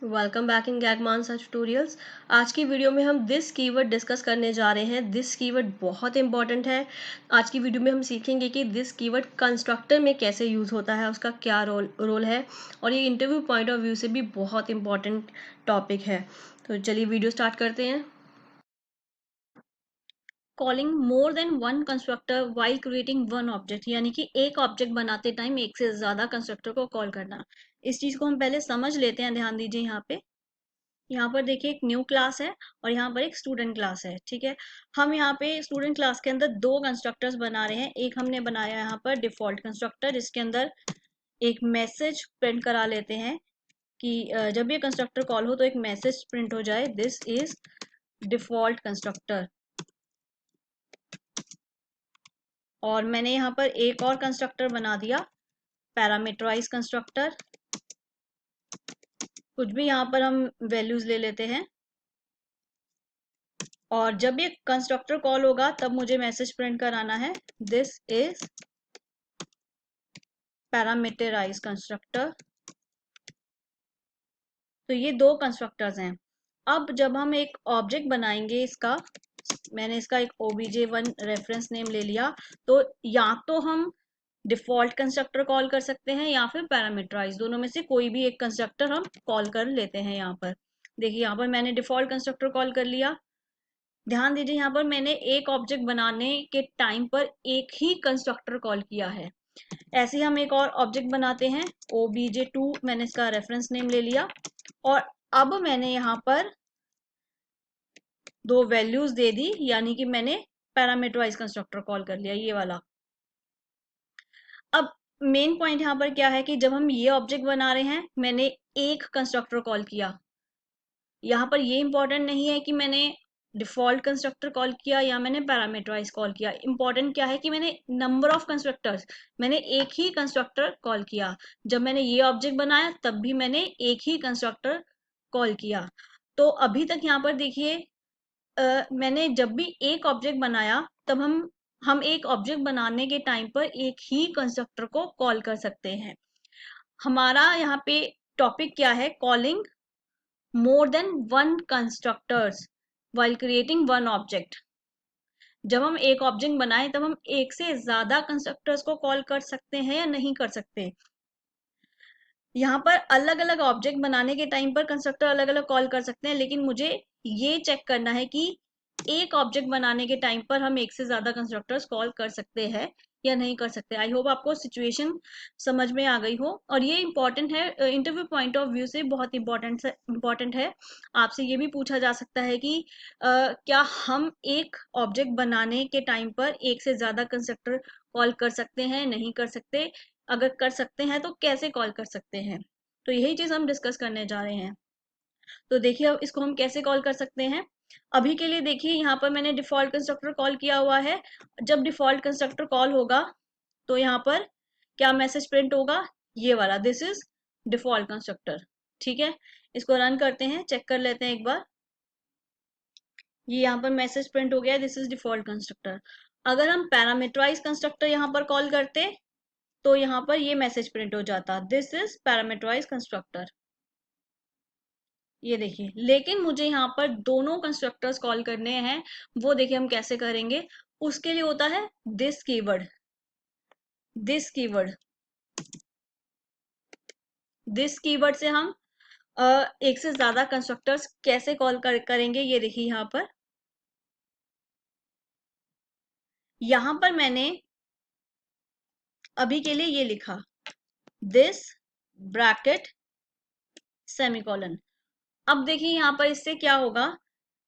Welcome back in गैगमान search tutorials. आज की वीडियो में हम दिस कीवर्ड डिस्कस करने जा रहे हैं। दिस कीवर्ड बहुत इंपॉर्टेंट है। आज की वीडियो में हम सीखेंगे कि दिस कीवर्ड कंस्ट्रक्टर में कैसे यूज़ होता है, उसका क्या रोल है, और ये इंटरव्यू पॉइंट ऑफ व्यू से भी बहुत इंपॉर्टेंट टॉपिक है। तो चलिए वीडियो स्टार्ट करते हैं। Calling more than one constructor while creating one object, यानी कि एक ऑब्जेक्ट बनाते टाइम एक से ज़्यादा कंस्ट्रक्टर को कॉल करना। इस चीज़ को हम पहले समझ लेते हैं। ध्यान दीजिए, यहाँ पर देखिए एक न्यू क्लास है और यहाँ पर एक स्टूडेंट क्लास है। ठीक है, हम यहाँ पे स्टूडेंट क्लास के अंदर दो कंस्ट्रक्टर्स बना रहे हैं। एक हमने बनाया यहाँ पर डिफॉल्ट कंस्ट्रक्टर, जिसके अंदर एक मैसेज प्रिंट करा लेते हैं कि जब ये कंस्ट्रक्टर कॉल हो तो एक मैसेज प्रिंट हो जाए, दिस इज डिफॉल्ट कंस्ट्रक्टर। और मैंने यहाँ पर एक और कंस्ट्रक्टर बना दिया, पैरामीटराइज कंस्ट्रक्टर। कुछ भी यहाँ पर हम वैल्यूज ले लेते हैं और जब ये कंस्ट्रक्टर कॉल होगा तब मुझे मैसेज प्रिंट कराना है, दिस इज पैरामीटराइज कंस्ट्रक्टर। तो ये दो कंस्ट्रक्टर्स हैं। अब जब हम एक ऑब्जेक्ट बनाएंगे, मैंने इसका एक obj1 रेफरेंस नेम ले लिया, तो या तो हम डिफॉल्ट कंस्ट्रक्टर कॉल कर सकते हैं या फिर पैरामीटराइज, दोनों में से कोई भी एक कंस्ट्रक्टर हम कॉल कर लेते हैं। यहाँ पर देखिए, यहाँ पर मैंने डिफॉल्ट कंस्ट्रक्टर कॉल कर लिया। ध्यान दीजिए, यहाँ पर मैंने एक ऑब्जेक्ट बनाने के टाइम पर एक ही कंस्ट्रक्टर कॉल किया है। ऐसे ही हम एक और ऑब्जेक्ट बनाते हैं, obj2, मैंने इसका रेफरेंस नेम ले लिया और अब मैंने यहाँ पर दो वैल्यूज दे दी, यानी कि मैंने पैरामीटराइज कंस्ट्रक्टर कॉल कर लिया, ये वाला। अब मेन पॉइंट यहाँ पर क्या है कि जब हम ये ऑब्जेक्ट बना रहे हैं, मैंने एक कंस्ट्रक्टर कॉल किया। यहाँ पर ये इंपॉर्टेंट नहीं है कि मैंने डिफॉल्ट कंस्ट्रक्टर कॉल किया या मैंने पैरामीटराइज कॉल किया। इंपॉर्टेंट क्या है कि मैंने नंबर ऑफ कंस्ट्रक्टर्स, मैंने एक ही कंस्ट्रक्टर कॉल किया। जब मैंने ये ऑब्जेक्ट बनाया तब भी मैंने एक ही कंस्ट्रक्टर कॉल किया। तो अभी तक यहाँ पर देखिए, मैंने जब भी एक ऑब्जेक्ट बनाया तब हम एक ऑब्जेक्ट बनाने के टाइम पर एक ही कंस्ट्रक्टर को कॉल कर सकते हैं। हमारा यहाँ पे टॉपिक क्या है, calling more than one constructors while creating one object। जब हम एक ऑब्जेक्ट बनाए तब हम एक से ज्यादा कंस्ट्रक्टर्स को कॉल कर सकते हैं या नहीं कर सकते। यहाँ पर अलग अलग ऑब्जेक्ट बनाने के टाइम पर कंस्ट्रक्टर अलग अलग कॉल कर सकते हैं, लेकिन मुझे ये चेक करना है कि एक ऑब्जेक्ट बनाने के टाइम पर हम एक से ज्यादा कंस्ट्रक्टर्स कॉल कर सकते हैं या नहीं कर सकते। आई होप आपको सिचुएशन समझ में आ गई हो, और ये इंपॉर्टेंट है, इंटरव्यू पॉइंट ऑफ व्यू से बहुत इंपॉर्टेंट है। आपसे ये भी पूछा जा सकता है कि क्या हम एक ऑब्जेक्ट बनाने के टाइम पर एक से ज्यादा कंस्ट्रक्टर कॉल कर सकते हैं, नहीं कर सकते। अगर कर सकते हैं तो कैसे कॉल कर सकते हैं, तो यही चीज हम डिस्कस करने जा रहे हैं। तो देखिए, अब इसको हम कैसे कॉल कर सकते हैं। अभी के लिए देखिए, यहाँ पर मैंने डिफॉल्ट कंस्ट्रक्टर कॉल किया हुआ है। जब डिफॉल्ट कंस्ट्रक्टर कॉल होगा तो यहाँ पर क्या मैसेज प्रिंट होगा, ये वाला, दिस इज डिफॉल्ट कंस्ट्रक्टर। ठीक है, इसको रन करते हैं, चेक कर लेते हैं एक बार। ये यहाँ पर मैसेज प्रिंट हो गया, दिस इज डिफॉल्ट कंस्ट्रक्टर। अगर हम पैरामीटराइज कंस्ट्रक्टर यहाँ पर कॉल करते तो यहाँ पर ये मैसेज प्रिंट हो जाता, दिस इज पैरामीटराइज कंस्ट्रक्टर। ये देखिए, लेकिन मुझे यहाँ पर दोनों कंस्ट्रक्टर्स कॉल करने हैं। वो देखिए हम कैसे करेंगे। उसके लिए होता है this keyword. This keyword this keyword से हम एक से ज्यादा कंस्ट्रक्टर्स कैसे करेंगे, ये देखिए। यहाँ पर मैंने अभी के लिए ये लिखा, दिस ब्रैकेट सेमीकोलन। अब देखिए यहाँ पर इससे क्या होगा,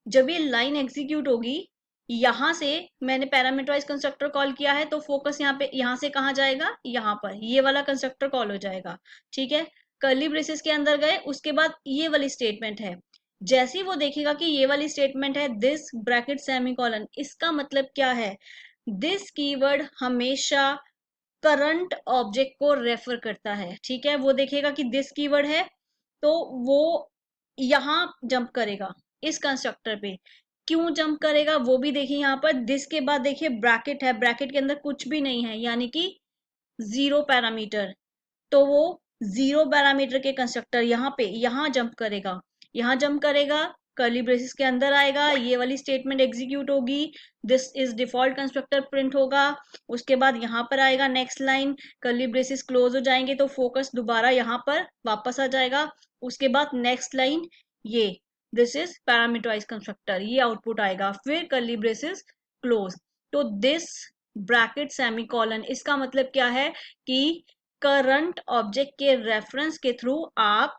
जब ये लाइन एग्जीक्यूट होगी, यहां से मैंने पैरामीटराइज कंस्ट्रक्टर कॉल किया है तो फोकस यहाँ पे, यहाँ से कहाँ जाएगा, यहाँ पर ये वाला कंस्ट्रक्टर कॉल हो जाएगा। ठीक है, कर्ली ब्रेसेस के अंदर गए, उसके बाद ये वाली स्टेटमेंट है। जैसे ही वो देखेगा कि ये वाली स्टेटमेंट है, दिस ब्रैकेट सेमीकोलन, इसका मतलब क्या है, दिस कीवर्ड हमेशा करंट ऑब्जेक्ट को रेफर करता है। ठीक है, वो देखेगा कि दिस कीवर्ड है तो वो यहां जंप करेगा, इस कंस्ट्रक्टर पे। क्यों जंप करेगा वो भी देखिए, यहाँ पर दिस के बाद देखिए ब्रैकेट है, ब्रैकेट के अंदर कुछ भी नहीं है, यानी कि जीरो पैरामीटर। तो वो जीरो पैरामीटर के कंस्ट्रक्टर यहाँ जंप करेगा, यहाँ जंप करेगा, कर्ली ब्रेसेस के अंदर आएगा, ये वाली स्टेटमेंट एग्जीक्यूट होगी, this is default constructor print होगा। उसके बाद यहाँ पर आएगा next line, curly braces close हो जाएंगे तो फोकस दोबारा यहाँ पर वापस आ जाएगा। उसके बाद नेक्स्ट लाइन ये दिस इज पैरामीटराइज कंस्ट्रक्टर, ये आउटपुट आएगा, फिर कर्ली ब्रेसेस क्लोज। तो दिस ब्रैकेट सेमीकोलन, इसका मतलब क्या है कि करंट ऑब्जेक्ट के रेफरेंस के थ्रू आप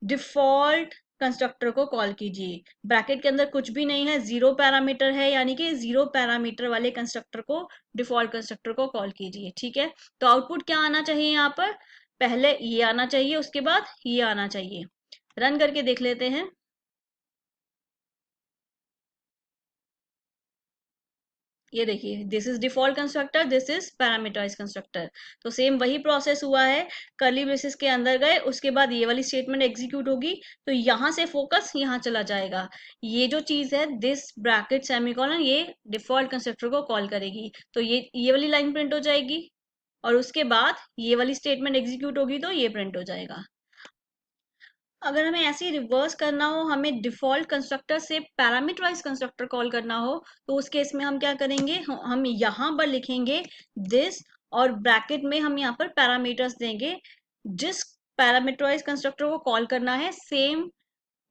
डिफॉल्ट कंस्ट्रक्टर को कॉल कीजिए। ब्रैकेट के अंदर कुछ भी नहीं है, जीरो पैरामीटर है, यानी कि जीरो पैरामीटर वाले कंस्ट्रक्टर को, डिफॉल्ट कंस्ट्रक्टर को कॉल कीजिए। ठीक है, तो आउटपुट क्या आना चाहिए यहाँ पर, पहले ये आना चाहिए, उसके बाद ये आना चाहिए। रन करके देख लेते हैं। ये देखिए, this is default constructor, this is parameterize constructor. तो सेम वही प्रोसेस हुआ है, कर्ली ब्रेसेस के अंदर गए, उसके बाद ये वाली स्टेटमेंट एग्जीक्यूट होगी, तो यहाँ से फोकस यहाँ चला जाएगा। ये जो चीज है दिस ब्रैकेट सेमीकोलन, ये डिफॉल्ट कंस्ट्रक्टर को कॉल करेगी, तो ये वाली लाइन प्रिंट हो जाएगी, और उसके बाद ये वाली स्टेटमेंट एग्जीक्यूट होगी तो ये प्रिंट हो जाएगा। अगर हमें ऐसे ही रिवर्स करना हो, हमें डिफॉल्ट कंस्ट्रक्टर से पैरामीटराइज कंस्ट्रक्टर कॉल करना हो, तो उस केस में हम क्या करेंगे, हम यहाँ पर लिखेंगे दिस, और ब्रैकेट में हम यहाँ पर पैरामीटर्स देंगे। जिस पैरामीटराइज कंस्ट्रक्टर को कॉल करना है सेम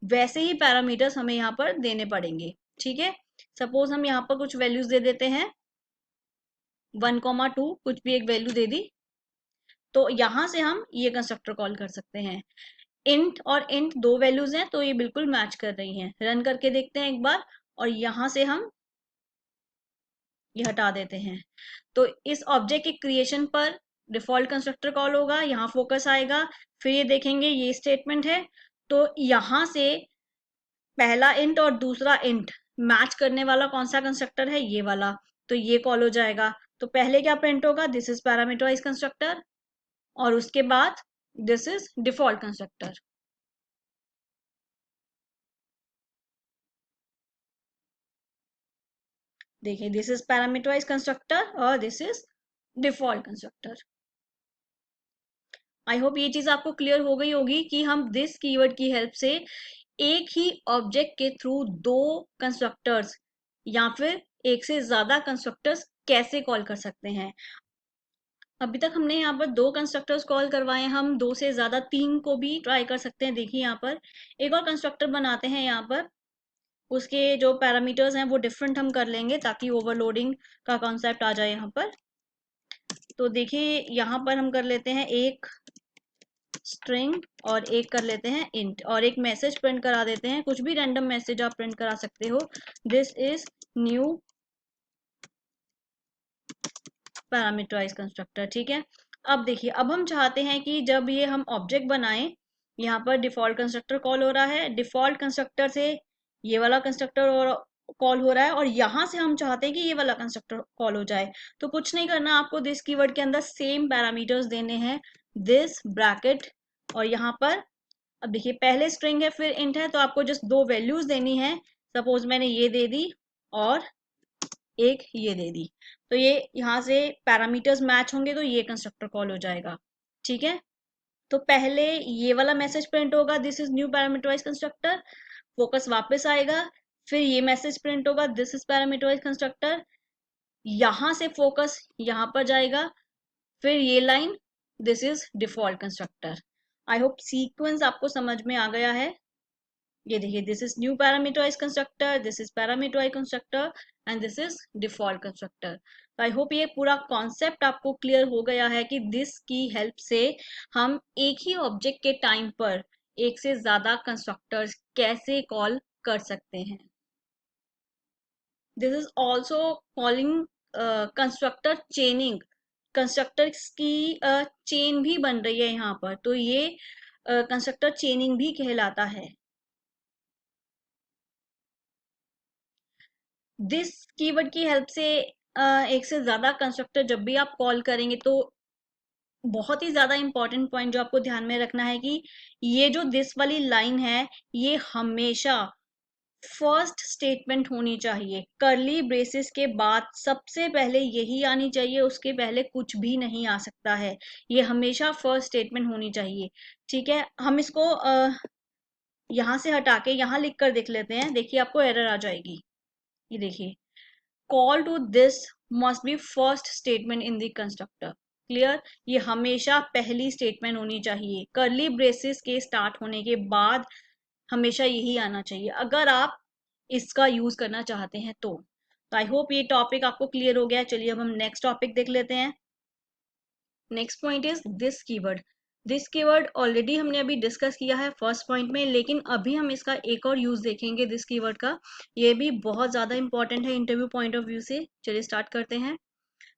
वैसे ही पैरामीटर्स हमें यहाँ पर देने पड़ेंगे। ठीक है, सपोज हम यहाँ पर कुछ वैल्यूज दे देते हैं, 1,2 कुछ भी एक वैल्यू दे दी, तो यहाँ से हम ये कंस्ट्रक्टर कॉल कर सकते हैं। इंट और इंट दो वैल्यूज हैं तो ये बिल्कुल मैच कर रही हैं। रन करके देखते हैं एक बार, और यहां से हम ये हटा देते हैं। तो इस ऑब्जेक्ट के क्रिएशन पर डिफॉल्ट कंस्ट्रक्टर कॉल होगा, यहाँ फोकस आएगा, फिर ये देखेंगे ये स्टेटमेंट है, तो यहाँ से पहला इंट और दूसरा इंट मैच करने वाला कौन सा कंस्ट्रक्टर है, ये वाला, तो ये कॉल हो जाएगा। तो पहले क्या प्रिंट होगा, दिस इज पैरामीटराइज कंस्ट्रक्टर, और उसके बाद दिस इज डिफॉल्ट कंस्ट्रक्टर। देखिए, दिस इज पैरामीटराइज कंस्ट्रक्टर और this is default constructor. I hope ये चीज आपको क्लियर हो गई होगी कि हम दिस कीवर्ड की हेल्प से एक ही ऑब्जेक्ट के थ्रू दो कंस्ट्रक्टर्स या फिर एक से ज्यादा कंस्ट्रक्टर्स कैसे कॉल कर सकते हैं। अभी तक हमने यहाँ पर दो कंस्ट्रक्टर्स कॉल करवाए हैं, हम दो से ज्यादा तीन को भी ट्राई कर सकते हैं। देखिए यहाँ पर एक और कंस्ट्रक्टर बनाते हैं, यहाँ पर उसके जो पैरामीटर्स हैं वो डिफरेंट हम कर लेंगे ताकि ओवरलोडिंग का कॉन्सेप्ट आ जाए यहाँ पर। तो देखिए यहाँ पर हम कर लेते हैं एक स्ट्रिंग और एक कर लेते हैं इंट, और एक मैसेज प्रिंट करा देते हैं, कुछ भी रैंडम मैसेज आप प्रिंट करा सकते हो, this is new parameterize constructor. ठीक है, अब देखिए, अब हम चाहते हैं कि जब ये हम ऑब्जेक्ट बनाएं, यहाँ पर डिफॉल्ट कंस्ट्रक्टर कॉल हो रहा है, डिफॉल्ट कंस्ट्रक्टर से ये वाला कंस्ट्रक्टर और कॉल हो रहा है, और यहाँ से हम चाहते हैं कि ये वाला कंस्ट्रक्टर कॉल हो जाए। तो कुछ नहीं करना, आपको दिस कीवर्ड के अंदर सेम पैरामीटर्स देने हैं, दिस ब्रैकेट, और यहाँ पर अब देखिए पहले स्ट्रिंग है फिर इंट है, तो आपको जस्ट दो वैल्यूज देनी है। सपोज मैंने ये दे दी और एक ये दे दी, तो ये यहाँ से पैरामीटर्स मैच होंगे तो ये कंस्ट्रक्टर कॉल हो जाएगा। ठीक है, तो पहले ये वाला मैसेज प्रिंट होगा, this is new parameterize constructor, focus वापस आएगा, फिर ये मैसेज प्रिंट होगा, दिस इज पैरामीटराइज कंस्ट्रक्टर, यहां से फोकस यहाँ पर जाएगा, फिर ये line this is default constructor. I hope sequence आपको समझ में आ गया है। ये देखिए, this is new parameterize constructor, this is parameterize constructor and this is default constructor. I hope ये पूरा कॉन्सेप्ट आपको क्लियर हो गया है कि दिस की हेल्प से हम एक ही ऑब्जेक्ट के टाइम पर एक से ज्यादा कंस्ट्रक्टर्स कैसे कॉल कर सकते हैं। This is also calling constructor चेनिंग, constructors की चेन भी बन रही है यहाँ पर, तो ये कंस्ट्रक्टर चेनिंग भी कहलाता है। दिस कीवर्ड की हेल्प से एक से ज्यादा कंस्ट्रक्टर जब भी आप कॉल करेंगे तो बहुत ही ज्यादा इंपॉर्टेंट पॉइंट जो आपको ध्यान में रखना है कि ये जो दिस वाली लाइन है ये हमेशा फर्स्ट स्टेटमेंट होनी चाहिए, कर्ली ब्रेसेस के बाद सबसे पहले यही आनी चाहिए, उसके पहले कुछ भी नहीं आ सकता है, ये हमेशा फर्स्ट स्टेटमेंट होनी चाहिए। ठीक है, हम इसको यहां से हटा के यहां लिख कर देख लेते हैं, देखिए आपको एरर आ जाएगी। ये देखिए, call to this must be first statement in the constructor. Clear, ये हमेशा पहली स्टेटमेंट होनी चाहिए, कर्ली ब्रेसेस के स्टार्ट होने के बाद हमेशा यही आना चाहिए अगर आप इसका यूज करना चाहते हैं तो। आई होप ये टॉपिक आपको क्लियर हो गया है। चलिए अब हम नेक्स्ट टॉपिक देख लेते हैं। Next point is this keyword. This keyword already हमने अभी डिस्कस किया है फर्स्ट पॉइंट में, लेकिन अभी हम इसका एक और यूज देखेंगे दिस कीवर्ड का। ये भी बहुत ज्यादा इंपॉर्टेंट है इंटरव्यू पॉइंट ऑफ व्यू से। चलिए स्टार्ट करते हैं।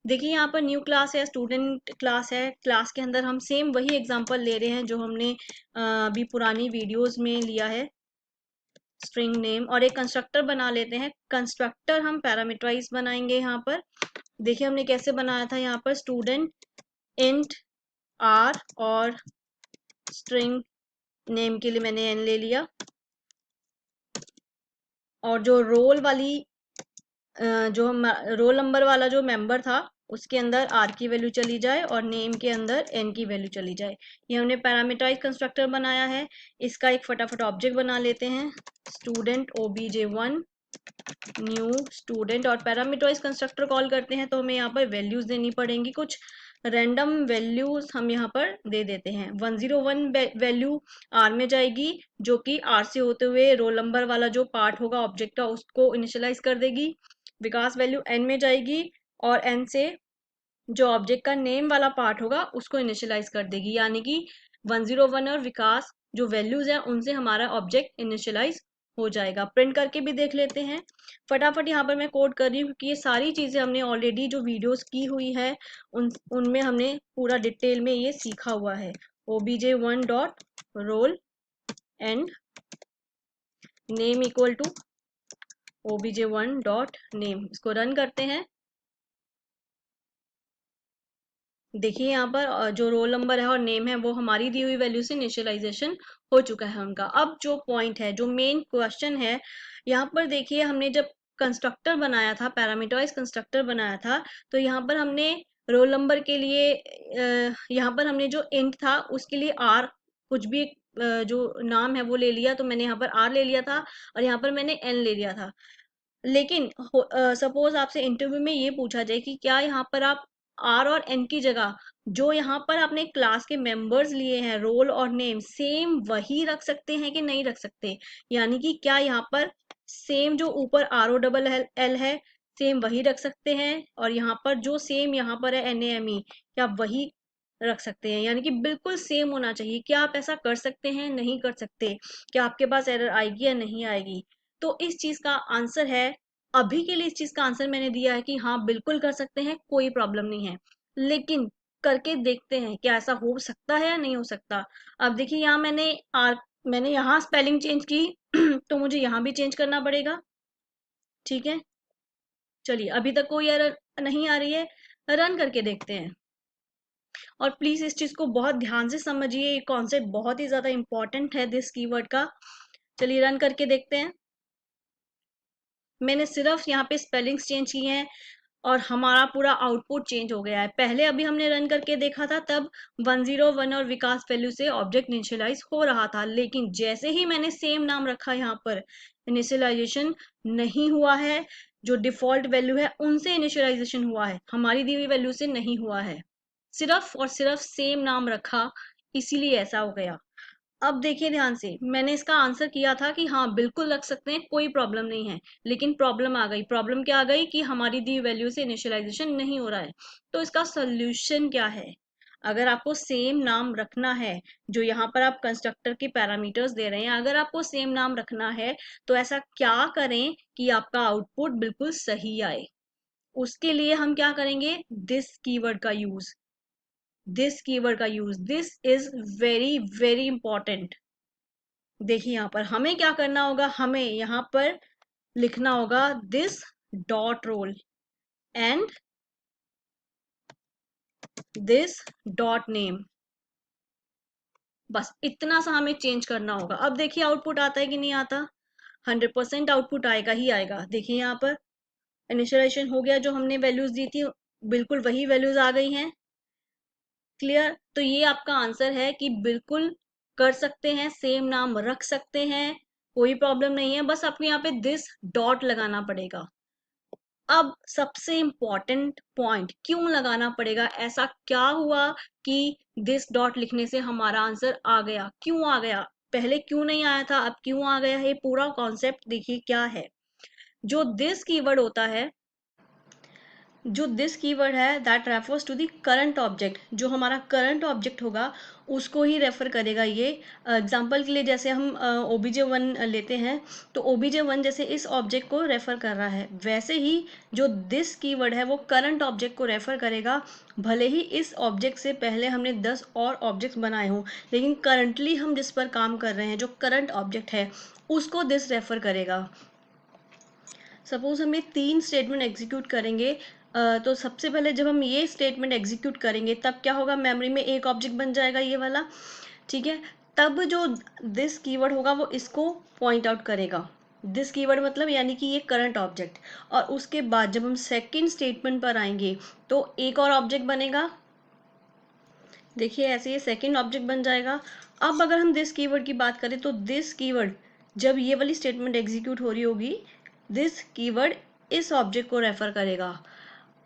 देखिए यहाँ पर न्यू क्लास है, स्टूडेंट क्लास है, क्लास के अंदर हम सेम वही एग्जांपल ले रहे हैं जो हमने अभी पुरानी वीडियोस में लिया है, स्ट्रिंग नेम, और एक कंस्ट्रक्टर बना लेते हैं। कंस्ट्रक्टर हम पैरामीटराइज बनाएंगे यहाँ पर। देखिए हमने कैसे बनाया था, यहाँ पर स्टूडेंट इंट आर और स्ट्रिंग नेम के लिए मैंने एन ले लिया, और जो रोल वाली जो रोल नंबर वाला जो मेंबर था उसके अंदर आर की वैल्यू चली जाए और नेम के अंदर एन की वैल्यू चली जाए। ये हमने पैरामीटराइज कंस्ट्रक्टर बनाया है। इसका एक फटाफट ऑब्जेक्ट बना लेते हैं, स्टूडेंट obj1 न्यू स्टूडेंट, और पैरामीटराइज कंस्ट्रक्टर कॉल करते हैं तो हमें यहाँ पर वैल्यूज देनी पड़ेंगी, कुछ रैंडम वैल्यूज हम यहाँ पर दे देते हैं। 101 वैल्यू आर में जाएगी, जो कि आर से होते हुए रोल नंबर वाला जो पार्ट होगा ऑब्जेक्ट का उसको इनिशियलाइज कर देगी। विकास वैल्यू एन में जाएगी और एन से जो ऑब्जेक्ट का नेम वाला पार्ट होगा उसको इनिशियलाइज कर देगी, यानी कि 101 और विकास जो वैल्यूज हैं उनसे हमारा ऑब्जेक्ट इनिशियलाइज हो जाएगा। प्रिंट करके भी देख लेते हैं फटाफट। यहाँ पर मैं कोड कर रही हूँ क्योंकि ये सारी चीजें हमने ऑलरेडी जो वीडियोस की हुई है उनमें हमने पूरा डिटेल में ये सीखा हुआ है। obj1 dot role and name equal to obj1 dot name. इसको रन करते हैं। देखिए यहाँ पर जो रोल नंबर है और नेम है वो हमारी दी हुई वैल्यू से इनिशियलाइजेशन हो चुका है उनका। अब जो पॉइंट है, जो मेन क्वेश्चन है, यहाँ पर देखिए हमने जब कंस्ट्रक्टर बनाया था, पैरामीटराइज कंस्ट्रक्टर बनाया था, तो यहाँ पर हमने रोल नंबर के लिए यहाँ पर हमने जो इंट था उसके लिए आर, कुछ भी जो नाम है वो ले लिया, तो मैंने यहाँ पर आर ले लिया था और यहाँ पर मैंने एन ले लिया था। लेकिन सपोज आपसे इंटरव्यू में ये पूछा जाए कि क्या यहाँ पर आप आर और एन की जगह जो यहाँ पर आपने क्लास के मेंबर्स लिए हैं, रोल और नेम, सेम वही रख सकते हैं कि नहीं रख सकते, यानी कि क्या यहाँ पर सेम जो ऊपर आर ओ डबल एल है सेम वही रख सकते हैं, और यहाँ पर जो सेम यहाँ पर है एन ए एम ई, क्या वही रख सकते हैं, यानी कि बिल्कुल सेम होना चाहिए। क्या आप ऐसा कर सकते हैं? नहीं कर सकते। क्या आपके पास एरर आएगी या नहीं आएगी? तो इस चीज का आंसर है, अभी के लिए इस चीज का आंसर मैंने दिया है कि हाँ बिल्कुल कर सकते हैं, कोई प्रॉब्लम नहीं है, लेकिन करके देखते हैं क्या ऐसा हो सकता है या नहीं हो सकता। अब देखिए यहाँ मैंने यहाँ स्पेलिंग चेंज की तो मुझे यहाँ भी चेंज करना पड़ेगा। ठीक है, चलिए अभी तक कोई एरर नहीं आ रही है, रन करके देखते हैं। और प्लीज इस चीज को बहुत ध्यान से समझिए, ये कॉन्सेप्ट बहुत ही ज्यादा इंपॉर्टेंट है दिस कीवर्ड का। चलिए रन करके देखते हैं। मैंने सिर्फ यहाँ पे स्पेलिंग्स चेंज किए हैं और हमारा पूरा आउटपुट चेंज हो गया है। पहले अभी हमने रन करके देखा था तब 101 और विकास वैल्यू से ऑब्जेक्ट इनिशियलाइज हो रहा था, लेकिन जैसे ही मैंने सेम नाम रखा यहाँ पर इनिशियलाइजेशन नहीं हुआ है। जो डिफॉल्ट वैल्यू है उनसे इनिशियलाइजेशन हुआ है, हमारी दी हुई वैल्यू से नहीं हुआ है। सिर्फ और सिर्फ सेम नाम रखा, इसीलिए ऐसा हो गया। अब देखिए ध्यान से, मैंने इसका आंसर किया था कि हाँ बिल्कुल रख सकते हैं, कोई प्रॉब्लम नहीं है, लेकिन प्रॉब्लम आ गई। प्रॉब्लम क्या आ गई कि हमारी दी वैल्यू से इनिशियलाइजेशन नहीं हो रहा है। तो इसका सोल्यूशन क्या है? अगर आपको सेम नाम रखना है, जो यहाँ पर आप कंस्ट्रक्टर के पैरामीटर्स दे रहे हैं, अगर आपको सेम नाम रखना है तो ऐसा क्या करें कि आपका आउटपुट बिल्कुल सही आए। उसके लिए हम क्या करेंगे, दिस कीवर्ड का यूज। दिस कीवर्ड का use, this is very very important. देखिए यहाँ पर हमें क्या करना होगा, हमें यहाँ पर लिखना होगा this dot role and this dot name. बस इतना सा हमें चेंज करना होगा। अब देखिए आउटपुट आता है कि नहीं आता। 100% आउटपुट आएगा ही आएगा। देखिए यहाँ पर इनिशियलाइजेशन हो गया, जो हमने वैल्यूज दी थी बिल्कुल वही वैल्यूज आ गई हैं। क्लियर? तो ये आपका आंसर है कि बिल्कुल कर सकते हैं, सेम नाम रख सकते हैं, कोई प्रॉब्लम नहीं है, बस आपको यहाँ पे दिस डॉट लगाना पड़ेगा। अब सबसे इम्पॉर्टेंट पॉइंट, क्यों लगाना पड़ेगा? ऐसा क्या हुआ कि दिस डॉट लिखने से हमारा आंसर आ गया? क्यों आ गया? पहले क्यों नहीं आया था, अब क्यों आ गया है? पूरा कॉन्सेप्ट देखिए क्या है। जो दिस कीवर्ड होता है, जो दिस कीवर्ड है that refers to the current object, जो हमारा करंट ऑब्जेक्ट होगा उसको ही रेफर करेगा ये। एग्जांपल के लिए जैसे हम OBJ1 लेते हैं, तो OBJ1 जैसे इस ऑब्जेक्ट को रेफर कर रहा है, वैसे ही जो दिस कीवर्ड है वो करंट ऑब्जेक्ट को रेफर करेगा। भले ही इस ऑब्जेक्ट से पहले हमने 10 और ऑब्जेक्ट्स बनाए हों, लेकिन करंटली हम जिस पर काम कर रहे हैं, जो करंट ऑब्जेक्ट है, उसको दिस रेफर करेगा। सपोज हम ये 3 स्टेटमेंट एग्जीक्यूट करेंगे, तो सबसे पहले जब हम ये स्टेटमेंट एग्जीक्यूट करेंगे तब क्या होगा, मेमोरी में एक ऑब्जेक्ट बन जाएगा ये वाला, ठीक है। तब जो दिस कीवर्ड होगा वो इसको पॉइंट आउट करेगा। दिस कीवर्ड मतलब यानी कि ये करंट ऑब्जेक्ट। और उसके बाद जब हम सेकंड स्टेटमेंट पर आएंगे तो एक और ऑब्जेक्ट बनेगा। देखिए ऐसे ये सेकंड ऑब्जेक्ट बन जाएगा। अब अगर हम दिस कीवर्ड की बात करें तो दिस कीवर्ड जब ये वाली स्टेटमेंट एग्जीक्यूट हो रही होगी, दिस कीवर्ड इस ऑब्जेक्ट को रेफर करेगा।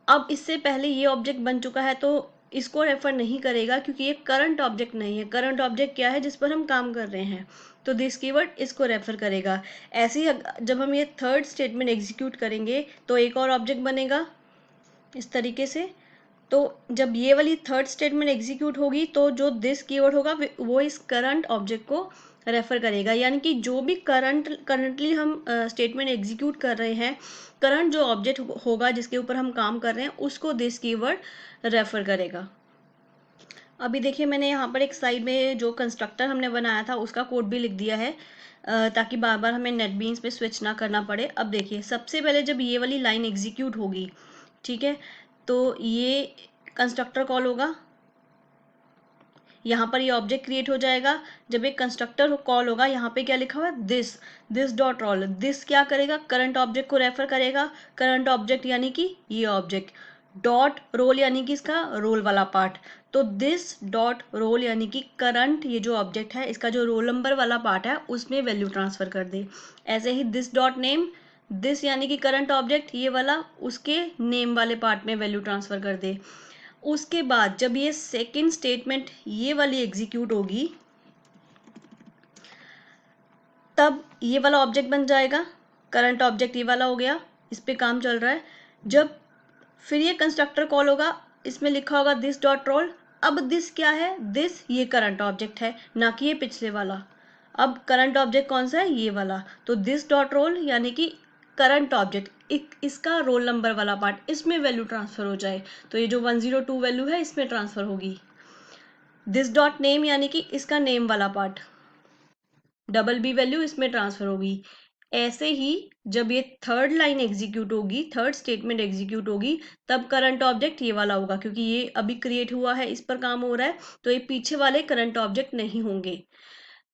अब इससे पहले ये ऑब्जेक्ट बन चुका है तो इसको रेफर नहीं करेगा, क्योंकि ये करंट ऑब्जेक्ट नहीं है। करंट ऑब्जेक्ट क्या है, जिस पर हम काम कर रहे हैं, तो दिस कीवर्ड इसको रेफर करेगा। ऐसे ही जब हम ये थर्ड स्टेटमेंट एग्जीक्यूट करेंगे तो एक और ऑब्जेक्ट बनेगा इस तरीके से। तो जब ये वाली थर्ड स्टेटमेंट एग्जीक्यूट होगी तो जो दिस कीवर्ड होगा वो इस करंट ऑब्जेक्ट को रेफर करेगा। यानी कि जो भी करंटली हम स्टेटमेंट एग्जीक्यूट कर रहे हैं, करंट जो ऑब्जेक्ट होगा जिसके ऊपर हम काम कर रहे हैं, उसको दिस कीवर्ड रेफर करेगा। अभी देखिए मैंने यहाँ पर एक साइड में जो कंस्ट्रक्टर हमने बनाया था उसका कोड भी लिख दिया है, ताकि बार बार हमें नेटबीन्स पे स्विच ना करना पड़े। अब देखिए सबसे पहले जब ये वाली लाइन एग्जीक्यूट होगी, ठीक है, तो ये कंस्ट्रक्टर कॉल होगा, यहाँ पर ये ऑब्जेक्ट क्रिएट हो जाएगा। जब एक कंस्ट्रक्टर कॉल होगा, यहाँ पे क्या लिखा हुआ है, दिस डॉट रोल। दिस क्या करेगा, करंट ऑब्जेक्ट को रेफर करेगा। करंट ऑब्जेक्ट यानी कि ये ऑब्जेक्ट। डॉट रोल यानी कि इसका रोल वाला पार्ट। तो दिस डॉट रोल यानी कि करंट ये जो ऑब्जेक्ट है इसका जो रोल नंबर वाला पार्ट है उसमें वैल्यू ट्रांसफर कर दे। ऐसे ही दिस डॉट नेम, दिस यानी कि करंट ऑब्जेक्ट ये वाला, उसके नेम वाले पार्ट में वैल्यू ट्रांसफर कर दे। उसके बाद जब ये सेकंड स्टेटमेंट ये वाली एग्जीक्यूट होगी, तब ये वाला ऑब्जेक्ट बन जाएगा। करंट ऑब्जेक्ट ये वाला हो गया, इस पे काम चल रहा है। जब फिर ये कंस्ट्रक्टर कॉल होगा, इसमें लिखा होगा दिस डॉट रोल। अब दिस क्या है, दिस ये करंट ऑब्जेक्ट है, ना कि ये पिछले वाला। अब करंट ऑब्जेक्ट कौन सा है, ये वाला। तो दिस डॉट रोल यानी कि करंट ऑब्जेक्ट इसका रोल नंबर वाला पार्ट इसमें वैल्यू ट्रांसफर हो जाए, तो ये जो 102 वैल्यू है इसमें ट्रांसफर होगी। दिस डॉट नेम यानी कि इसका नेम वाला पार्ट, डबल बी वैल्यू इसमें ट्रांसफर होगी। ऐसे ही जब ये थर्ड लाइन एग्जीक्यूट होगी, थर्ड स्टेटमेंट एग्जीक्यूट होगी, तब करंट ऑब्जेक्ट ये वाला होगा, क्योंकि ये अभी क्रिएट हुआ है, इस पर काम हो रहा है, तो ये पीछे वाले करंट ऑब्जेक्ट नहीं होंगे।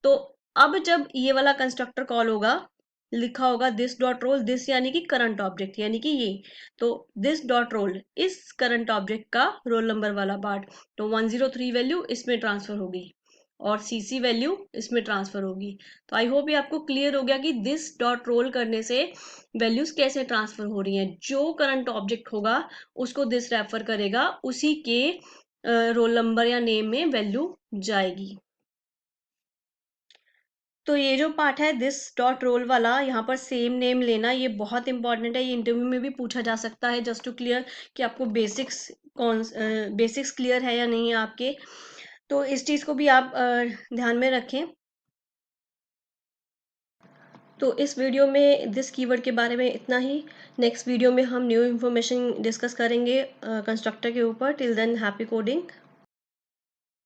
तो अब जब ये वाला कंस्ट्रक्टर कॉल होगा, लिखा होगा दिस डॉट रोल, दिस यानी कि करंट ऑब्जेक्ट यानी कि ये, तो दिस डॉट रोल इस करंट ऑब्जेक्ट का रोल नंबर वाला पार्ट, तो 103 वैल्यू इसमें ट्रांसफर होगी और CC वैल्यू इसमें ट्रांसफर होगी। तो आई होप ये आपको क्लियर हो गया कि दिस डॉट रोल करने से वैल्यूज कैसे ट्रांसफर हो रही हैं। जो करंट ऑब्जेक्ट होगा उसको दिस रेफर करेगा, उसी के रोल नंबर या नेम में वैल्यू जाएगी। तो ये जो पार्ट है दिस डॉट रोल वाला, यहाँ पर सेम नेम लेना ये बहुत इंपॉर्टेंट है। ये इंटरव्यू में भी पूछा जा सकता है, जस्ट टू क्लियर कि आपको बेसिक्स क्लियर है या नहीं है आपके। तो इस चीज़ को भी आप ध्यान में रखें। तो इस वीडियो में दिस कीवर्ड के बारे में इतना ही। नेक्स्ट वीडियो में हम न्यू इन्फॉर्मेशन डिस्कस करेंगे कंस्ट्रक्टर के ऊपर। Till than happy coding.